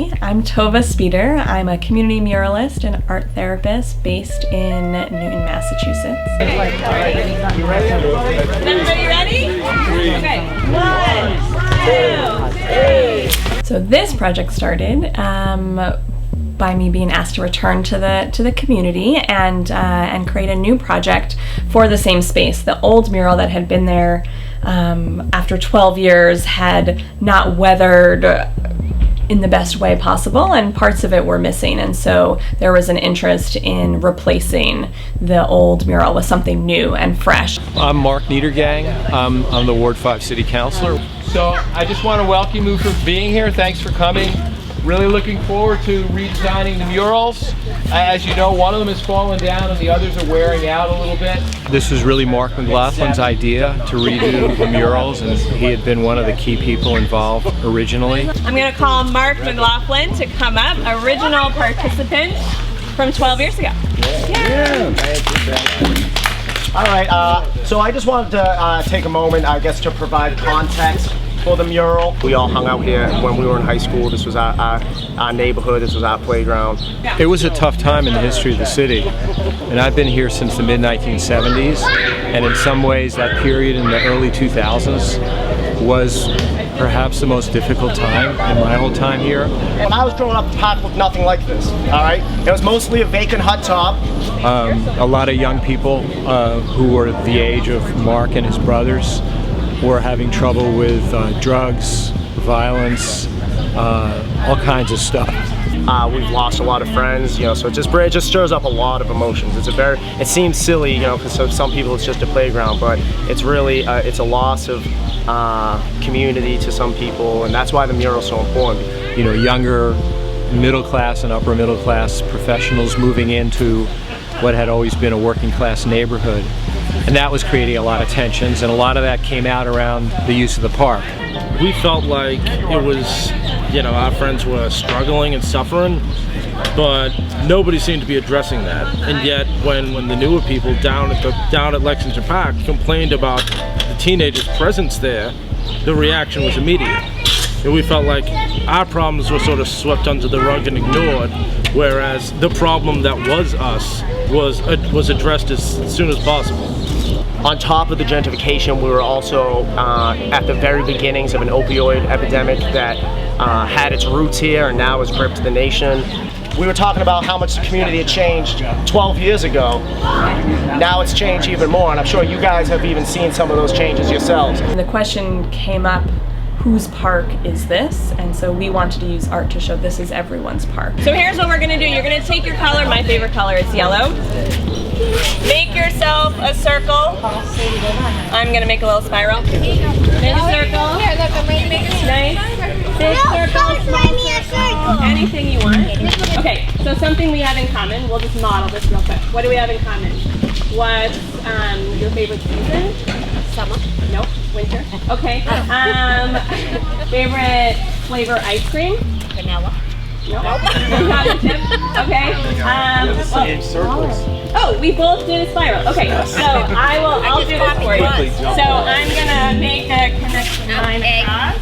Hi, I'm Tova Speeder. I'm a community muralist and art therapist based in Newton, Massachusetts. You ready? Is everybody ready? Okay, 1, 2, 3. So this project started by me being asked to return to the community and create a new project for the same space. The old mural that had been there after 12 years had not weathered in the best way possible, and parts of it were missing, and so there was an interest in replacing the old mural with something new and fresh. I'm Mark Niedergang. I'm the Ward 5 City Councilor. So I just want to welcome you for being here. Thanks for coming. Really looking forward to redesigning the murals. As you know, one of them has fallen down and the others are wearing out a little bit. This was really Mark McLaughlin's idea to redo the murals, and he had been one of the key people involved originally. I'm going to call Mark McLaughlin to come up, original participant from 12 years ago. Yeah. All right, so I just wanted to take a moment, I guess, to provide context for the mural. We all hung out here when we were in high school. This was our neighborhood, this was our playground. It was a tough time in the history of the city, and I've been here since the mid-1970s, and in some ways that period in the early 2000s was perhaps the most difficult time in my whole time here. When I was growing up, the park looked nothing like this, all right? It was mostly a vacant hut top. A lot of young people who were the age of Mark and his brothers were having trouble with drugs, violence, all kinds of stuff. We've lost a lot of friends, you know, so it just stirs up a lot of emotions. It seems silly, you know, because for some people it's just a playground, but it's really, it's a loss of community to some people, and that's why the mural's so important. You know, younger middle class and upper middle class professionals moving into what had always been a working class neighborhood. And that was creating a lot of tensions, and a lot of that came out around the use of the park. We felt like it was, you know, our friends were struggling and suffering, but nobody seemed to be addressing that. And yet, when the newer people down at Lexington Park complained about the teenagers' presence there, the reaction was immediate. And we felt like our problems were sort of swept under the rug and ignored, whereas the problem that was us was addressed as soon as possible. On top of the gentrification, we were also at the very beginnings of an opioid epidemic that had its roots here and now has gripped the nation. We were talking about how much the community had changed 12 years ago. Now it's changed even more, and I'm sure you guys have even seen some of those changes yourselves. And the question came up, whose park is this? And so we wanted to use art to show this is everyone's park. So here's what we're gonna do. You're gonna take your color, my favorite color is yellow. Make yourself a circle. I'm gonna make a little spiral. Make a circle. Here, look, I'm ready to make a circle. Nice. Big circle, small circle. Anything you want. Okay, so something we have in common. We'll just model this real quick. What do we have in common? What's your favorite season? Summer. Nope. Winter. Okay. Favorite flavor ice cream? Vanilla. Nope. Chocolate chip. Okay. Oh, we both did a spiral. Okay, so I'll do this for you. So I'm gonna make a connection line across.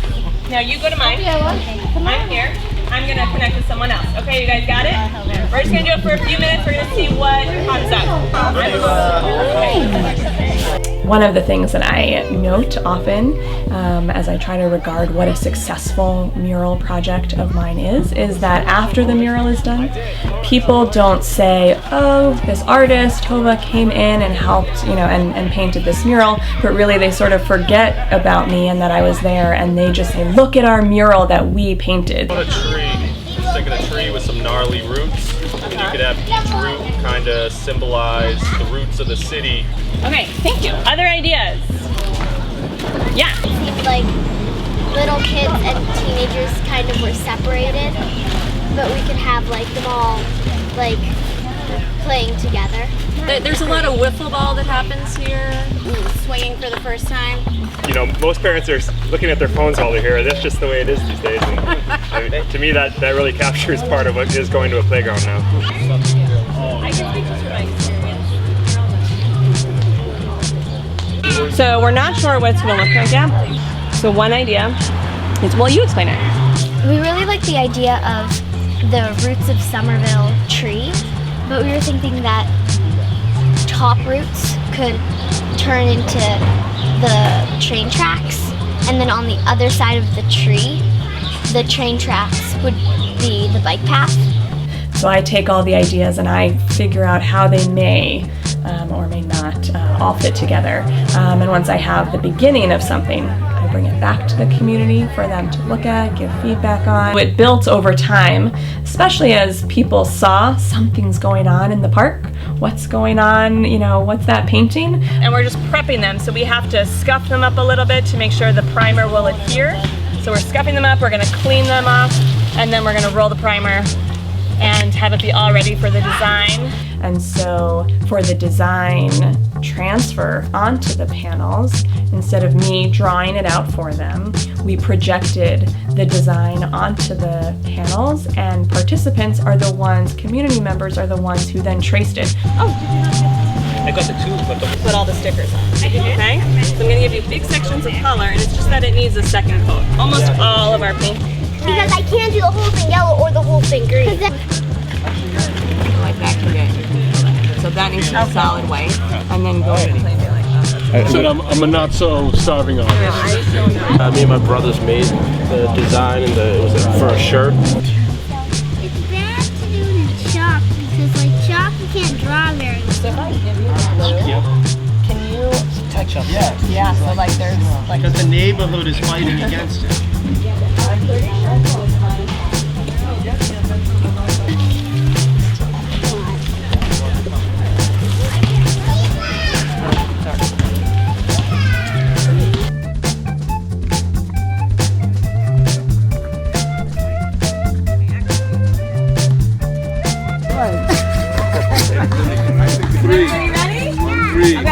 Now you go to mine. I'm here. I'm gonna connect with someone else. Okay, you guys got it? We're just gonna do it for a few minutes. We're gonna see what comes up. One of the things that I note often as I try to regard what a successful mural project of mine is that after the mural is done, people don't say, oh, this artist, Tova, came in and helped, you know, and painted this mural, but really they sort of forget about me and that I was there, and they just say, look at our mural that we painted. On a tree, stick in a tree with some gnarly roots, and you could have each root kind of symbolize the roots of the city. Okay, thank you. Other ideas? Yeah. It seemed like little kids and teenagers kind of were separated, but we could have like them all like playing together. There's a lot of wiffle ball that happens here. Swinging for the first time. You know, most parents are looking at their phones while they're here. That's just the way it is these days. And, I mean, to me, that really captures part of what is going to a playground now. I can speak to my experience. So we're not sure what it's going to look like yet. So one idea is, well, you explain it. We really like the idea of the roots of Somerville tree, but we were thinking that top roots could turn into the train tracks, and then on the other side of the tree, the train tracks would be the bike path. So I take all the ideas and I figure out how they may or may not all fit together. And once I have the beginning of something, I bring it back to the community for them to look at, give feedback on. It built over time, especially as people saw something's going on in the park. What's going on, what's that painting? And we're just prepping them, so we have to scuff them up a little bit to make sure the primer will adhere. So we're scuffing them up, we're gonna clean them off, and then we're gonna roll the primer and have it be all ready for the design. And so for the design transfer onto the panels, instead of me drawing it out for them, we projected the design onto the panels, and participants are the ones, community members are the ones who then traced it. Oh, did you not get I got the two, but put all the stickers on. Okay? So I'm gonna give you big sections of color, and it's just that it needs a second coat. Almost all of our paint. Because I can't do the whole thing yellow or the whole thing green. Like that can get, so that needs to be solid white, and then go ahead and play like that. So I'm a not so starving artist. Me and my brothers made the design, and it was for a shirt. It's bad to do it in chalk because chalk you can't draw very well. So if I give you blue, can you touch up? Yeah, so there's Because the neighborhood is fighting against it. I'm pretty sure it's fine. Three. Are you ready? Three. Okay.